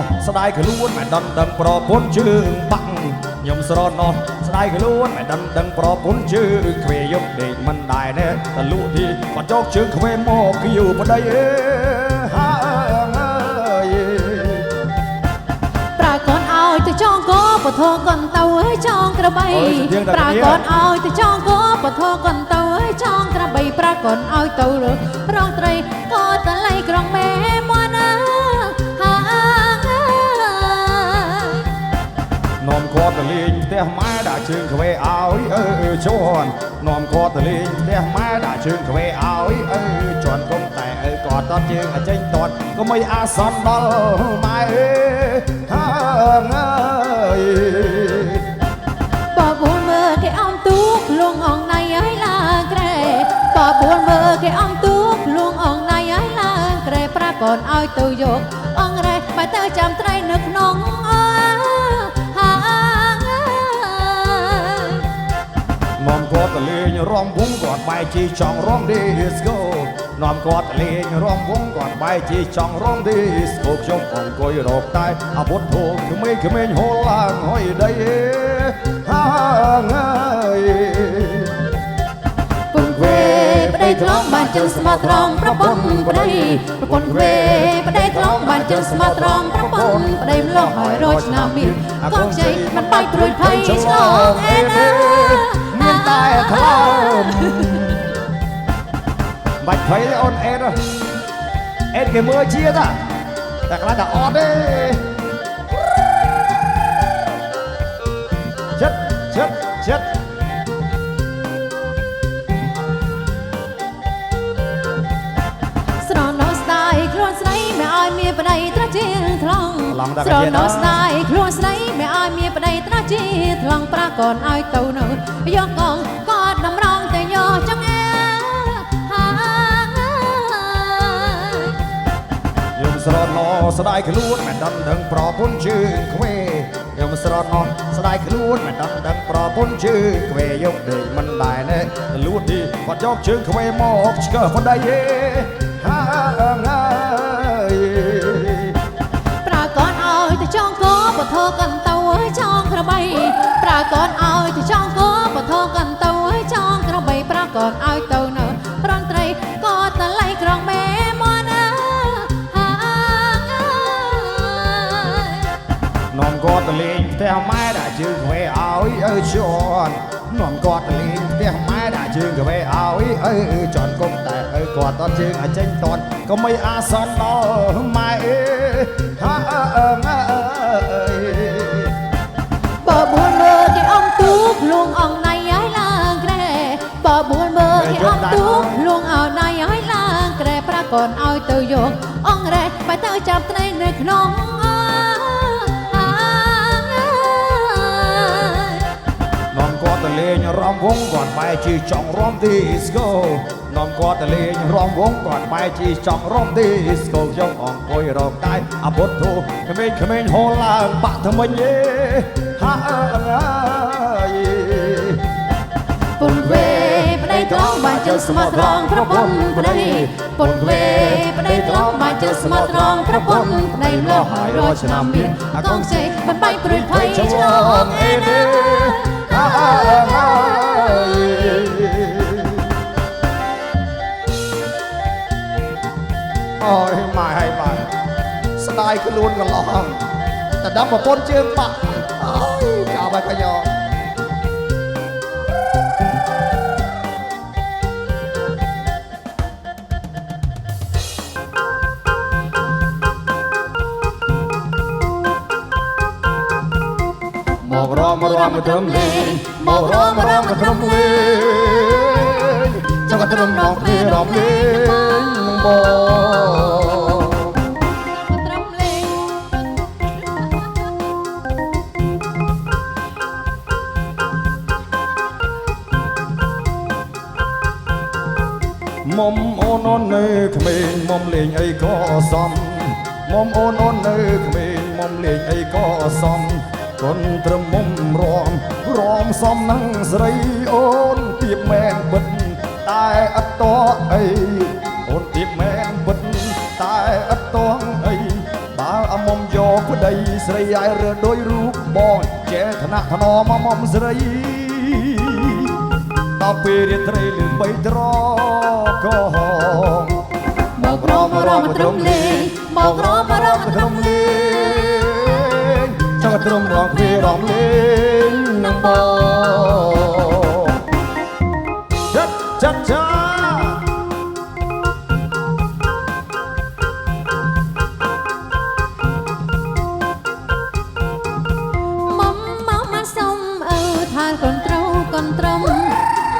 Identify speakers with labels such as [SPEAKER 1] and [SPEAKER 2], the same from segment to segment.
[SPEAKER 1] នោះស្ដាយខ្លួនមិនដឹងប្រពន្ធជើងបាក់ខ្ញុំស្រណោះស្ដាយខ្លួនមិនដឹងប្រពន្ធជើងខ្វេយកដេកមិនដែរណែតលក់ទីគាត់យកជើងខ្វេមកគីវប្តីអើហើយ
[SPEAKER 2] ប្រាកដឲ្យទៅចងកបធកនទៅឲ្យចងក្របីប្រាកដឲ្យទៅចងកបធកនទៅឲ្យចងក្របីប្រាកដឲ្យទៅរងត្រីក៏តលៃក្រុងមេមកណា
[SPEAKER 1] នាំគាត់ទៅលេងផ្ទះម៉ែដាក់ជើងខ្វេឲ្យជន់នាំគាត់ទៅលេងផ្ទះម៉ែដាក់ជើងខ្វេឲ្យជន់គុំតែគាត់តជើងចេញតតក៏មិនអាសន្នដល់ម៉ែហើយ
[SPEAKER 2] បបួនមើលគេអំទូកលងអងណៃឲ្យឡាក្រែបបួនមើលគេអំទូកលងអងណៃឲ្យឡាក្រែប្រាកដឲ្យទៅយកអងរ៉េបើទៅចាំត្រីនៅក្នុង
[SPEAKER 1] នាំគាត់ទៅលេងរំវងគាត់បែកជីចង់រំឌីស្កូនាំគាត់ទៅលេងរំវងគាត់បែកជីចង់រំឌីស្កូខ្ញុំអង្គុយរកតែអាវុធធូក្មេងហូរឡើងហុយដីហើយ
[SPEAKER 2] ពុនវេប្តីថ្លងបានជើងស្មោះត្រង់ប្រពន្ធប្តីប្រពន្ធវេប្តីថ្លងបានជើងស្មោះត្រង់ប្រពន្ធប្តីម្លោះហើយរយឆ្នាំមានកងជ័យមិនបាច់ព្រួយភ័យឆ្លងអេណា
[SPEAKER 1] មានតែខ្លោមបាច់ភ័យទេអូនអេតគេមើលជាតិតែខ្លះតែអត់ទេចិត្ត
[SPEAKER 2] ស្រណោស្ដាយខ្លួនស្រីមិនឲ្យមានប្តីត្រាស់ជាថ្លង់ស្រណោស្ដាយខ្លួនស្រីមិនឲ្យមានប្តីត្រាស់ជាថ្លង់ប្រាកដឲ្យទៅនៅយកកងគាត់តម្រង់ទៅយកចង្អើ
[SPEAKER 1] ខ្ញុំស្រណោស្ដាយខ្លួនមិនដឹងប្រពន្ធជើងខ្វេខ្ញុំស្រណោស្ដាយខ្លួនមិនដឹងប្រពន្ធជើងខ្វេយកដេកមិនដែរណែលួតទីគាត់យកជើងខ្វេមកឆ្កឹះប្តីហើយ
[SPEAKER 2] ប្រាកដឲ្យទៅចងកបធកនទៅឲ្យចងក្របីប្រាកដឲ្យទៅចងកបធកនទៅឲ្យចងក្របីប្រាកដឲ្យទៅនៅរងត្រីក៏តលៃក្រុងមេមកណា
[SPEAKER 1] នាំគាត់ទៅលេងផ្ទះម៉ែដាក់ជើងខ្វេឲ្យជន់នាំគាត់ទៅលេងផ្ទះម៉ែដាក់ជើងខ្វេឲ្យជន់គុំតែគាត់តជើងចេញតតក៏មិនអាសន្នដល់ម៉ែ
[SPEAKER 2] បបួនមើលគេអំទូកលួងអងណៃឲ្យឡើងក្រែបបួនមើលគេអំទូកលួងអងណៃឲ្យឡើងក្រែប្រាកដឲ្យទៅយកអងរ៉េបើទៅចាប់ត្រីនៅក្នុង
[SPEAKER 1] នាំគាត់ទៅលេងរំវងគាត់បែកជីចង់រំឌីស្កូនាំគាត់ទៅលេងរំវងគាត់បែកជីចង់រំឌីស្កូខ្ញុំអង្គុយរកតែអាពុតធូក្មេងហូរឡើងបាក់ថ្មិញហើយ
[SPEAKER 2] ពុនវេប្តីថ្លងបានជើងស្មោះត្រង់ប្រពន្ធប្តីពុនវេប្តីថ្លងបានជើងស្មោះត្រង់ប្រពន្ធប្តីម្លោះហើយរយឆ្នាំមានកងជ័យមិនបាច់ព្រួយភ័យឆ្លងអេណា
[SPEAKER 1] អូយម៉ែហើយបាទស្ដាយខ្លួនកន្លោះតែដល់ប្រពន្ធជើងបាក់អូយចាំបាច់កញ្ញោមករំត្រឹមលេងមករំត្រឹមលេងចង់ត្រឹមនងគ្នារំលេងមក
[SPEAKER 2] ត្រឹមលេង
[SPEAKER 1] មុំអូននៅក្មេងមុំលេងអីក៏សមមុំអូននៅក្មេងមុំលេងអីក៏សមកូនត្រឹមមុំរំសំនឹងស្រីអូនទៀបមែនបិទតែអត់តអីអូនទៀបមែនបិទតែអត់តអីបើអម មុំយកប្តីស្រីអាយរើដោយរូបបងចេះឋានៈថ្នមមុំស្រីដល់ពេលរាត្រីលឿនបីត្រក៏
[SPEAKER 2] បោករមរមត្រង់លេងបោករមរមត្រង់លេង
[SPEAKER 1] ចង់ត្រឹមរងគ្រារំលេងនឹងបងចាត់ចាត់ចា
[SPEAKER 2] មុំមកមកសុំអើថាកូនត្រូវកូនត្រឹម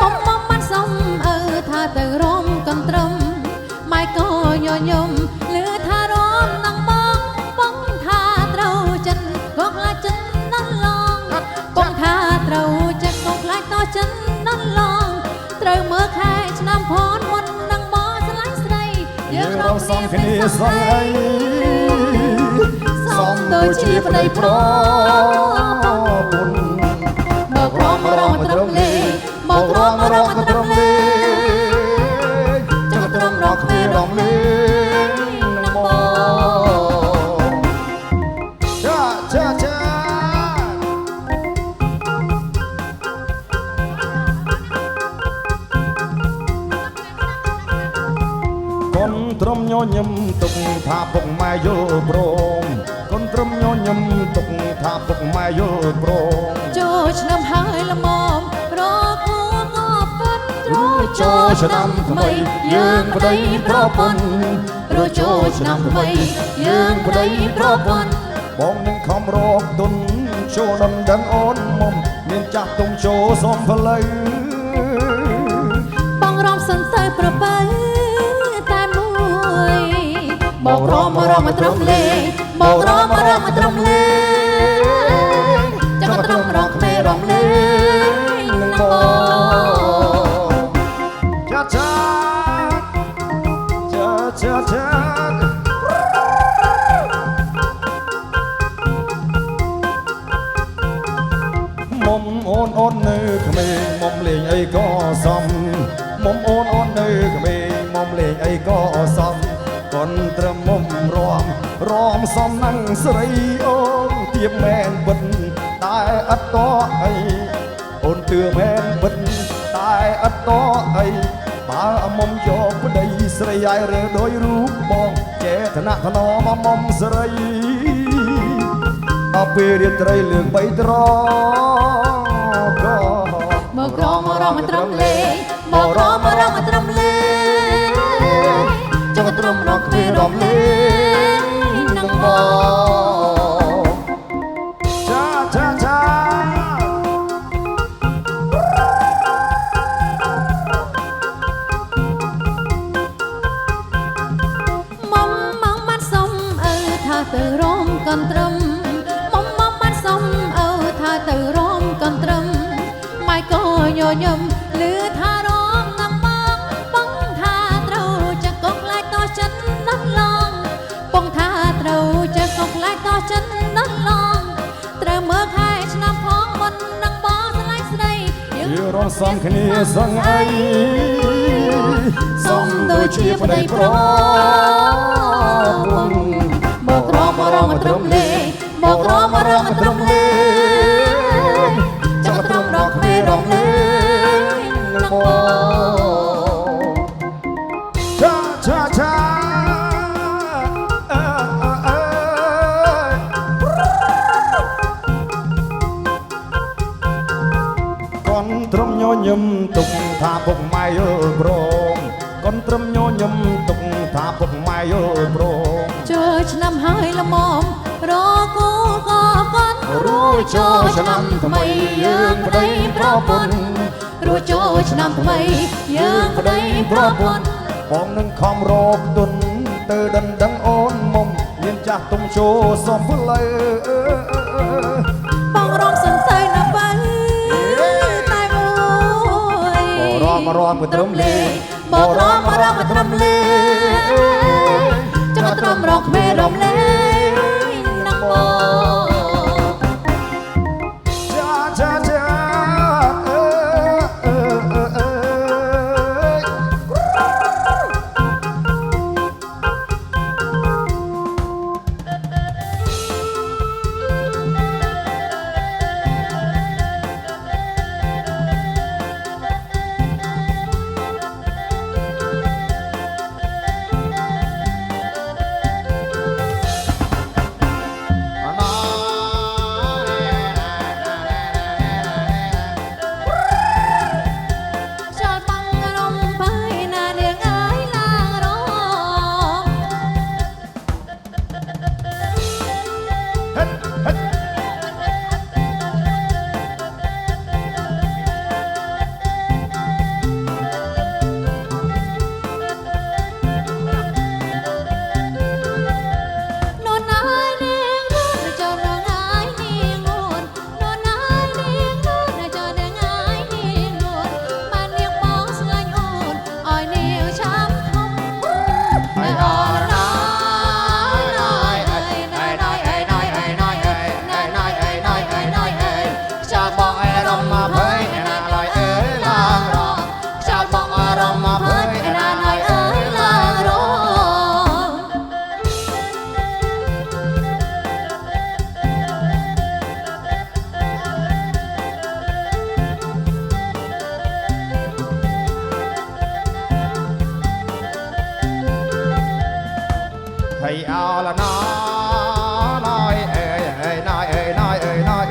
[SPEAKER 2] មុំមកមកសុំអើថាទៅរំកូនត្រឹមម៉ែក៏ញញឹមលឺថារំនឹងបងថាត្រូវចិត្តក៏ខ្លាចចិត្តណាស់ឡងបងថាត្រូវចិត្តក៏ខ្លាចតចិត្តណាស់ឡងត្រូវមើលខែឆ្នាំផនមុននឹងមកស្លាញ់ស្រី
[SPEAKER 1] យើងរំសំគ្នាសងអីសំដូចជាប្តីប្រពុន
[SPEAKER 2] បោករមរមត្រង់លេងបោករមរមត្រង់លេងចង់ត្រង់រកគ្មានរំលេងនឹងបង
[SPEAKER 1] ចាចាចាកូនត្រឹមញញឹមទុកថាពុកម៉ែយល់ព្រមកូនត្រឹមញញឹមទុកថាពុកម៉ែយល់ព្រម
[SPEAKER 2] ចូលឆ្នាំហើយល្មមរកគួរក៏ពិត
[SPEAKER 1] រួចចូលឆ្នាំថ្មីយើងប្តីប្រពន្ធរួចចូលឆ្នាំថ្មីយើងប្តីប្រពន្ធបងនឹងខំរកទុនចូលដណ្ដឹងអូនមុំមានចាស់ទុំចូលសំផ្លូវ
[SPEAKER 2] បងរំសិនទៅប្របីតែមួយបោករមរមត្រង់លេងបោករមរមត្រង់លេងចង់ត្រង់រកគ្មានរំលេងនឹងបង
[SPEAKER 1] ចាចាចាចាចាមុំអូនអូននៅក្មេងមុំលេងអីក៏សំមុំអូនអូននៅក្មេងមុំលេងអីក៏សំកូនត្រឹមមុំរំសំនឹងស្រីអូនទៀបមែនពិតតែអត់តអីអូនទឿមែនពិតតែអត់តអីបើមុំយកប្តីស្រីអាយរើដោយរូបបងចេះឋានៈថ្នមមុំស្រីដល់ពេលរាត្រីលឿងបីត្រក៏
[SPEAKER 2] បោករមរមត្រង់លេងបោករមរមត្រង់លេងចង់ត្រឹមរកគ្មានរំលេងនឹងបង
[SPEAKER 1] ចាចាចា
[SPEAKER 2] មុំមកបាត់សុំអើថាទៅរំកូនត្រឹមមុំមកបាត់សុំអើថាទៅរំកូនត្រឹមម៉ែក៏ញញឹមលឺថារំនឹងបងថាត្រូវចិត្តក៏ខ្លាចតចិត្តណាស់ឡងបងថាត្រូវចិត្តក៏ខ្លាចតចិត្តណាស់ឡងត្រូវមើលខែឆ្នាំផងមុននឹងបងស្លាញ់ស្រី
[SPEAKER 1] យើងរំសំគ្នាសងអីសំដូចជាប្តីប្រពុន
[SPEAKER 2] បោករមរមត្រង់លេងបោករមរមត្រង់លេងចង់ត្រង់រកគ្មានរំលេងនឹងបង
[SPEAKER 1] ចាចាចាកូនត្រឹមញញឹមទុកថាពុកម៉ែយល់ព្រមកូនត្រឹមញញឹមទុកថាពុកម៉ែយល់ព្រម
[SPEAKER 2] ចូលឆ្នាំហើយល្មមរកគូក៏គាត់
[SPEAKER 1] រួចចូលឆ្នាំថ្មីយើងប្តីប្រពន្ធ
[SPEAKER 2] រួចចូលឆ្នាំថ្មីយើងប្តីប្រពន្ធ
[SPEAKER 1] បងនឹងខំរកទុនទៅដណ្ដឹងអូនមុំមានចាស់ទុំចូលសំផ្លូវ
[SPEAKER 2] បងរំសិនទៅណាបើតែមួយ
[SPEAKER 1] បរមរមត្រឹមលេង
[SPEAKER 2] បោករមរមត្រឹមលេងចង់ត្រឹមរកគ្មានរំលេងនឹងបង
[SPEAKER 1] ចាចាចា ao là nói ơi nói ơi nói ơi nói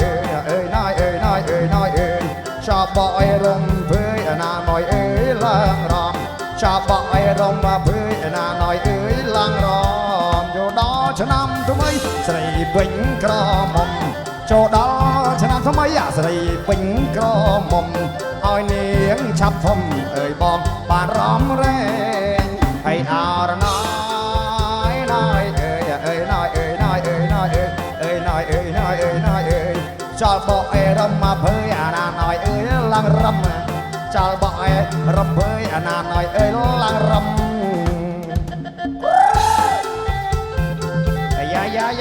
[SPEAKER 1] ơi nói ơi nói ơi nói ơi cho bọi rồng với na nói ơi lang ròm cho bọi rồng mà với na nói ơi lang ròm chỗ đó cho năm thứ mấy sợi bình cò mồm chỗ đó cho năm thứ mấy à sợi bình cò mồm oi niếng chắp phồng ơi bom bàn róm reng hay ao là nói ơi ơi nói ơi nói ơi nói ơi nói ơi nói ơi nói ơi cho bọi rồng mà với na nói ơi lang râm cho bọi râm với na nói ơi lang râm ya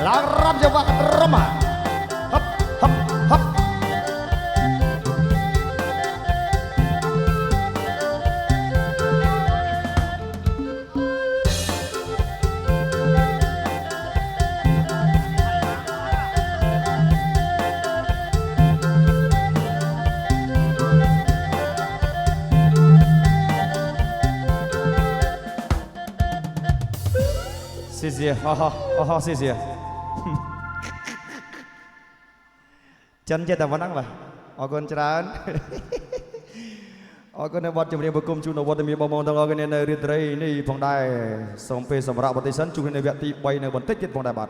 [SPEAKER 1] lang râm cho bác râm à hấp hấp hấp谢谢，好，谢谢。chân chết tao vẫn đắng vậy, ở con trán, ở con này bắt chụp điện bực cung chú nó bắt mình bao mong thằng ở cái này riết đây này phong đài, xong pe xong rạo bát sân chú này vẹt tị bay này vẫn tích chết phong đài bát.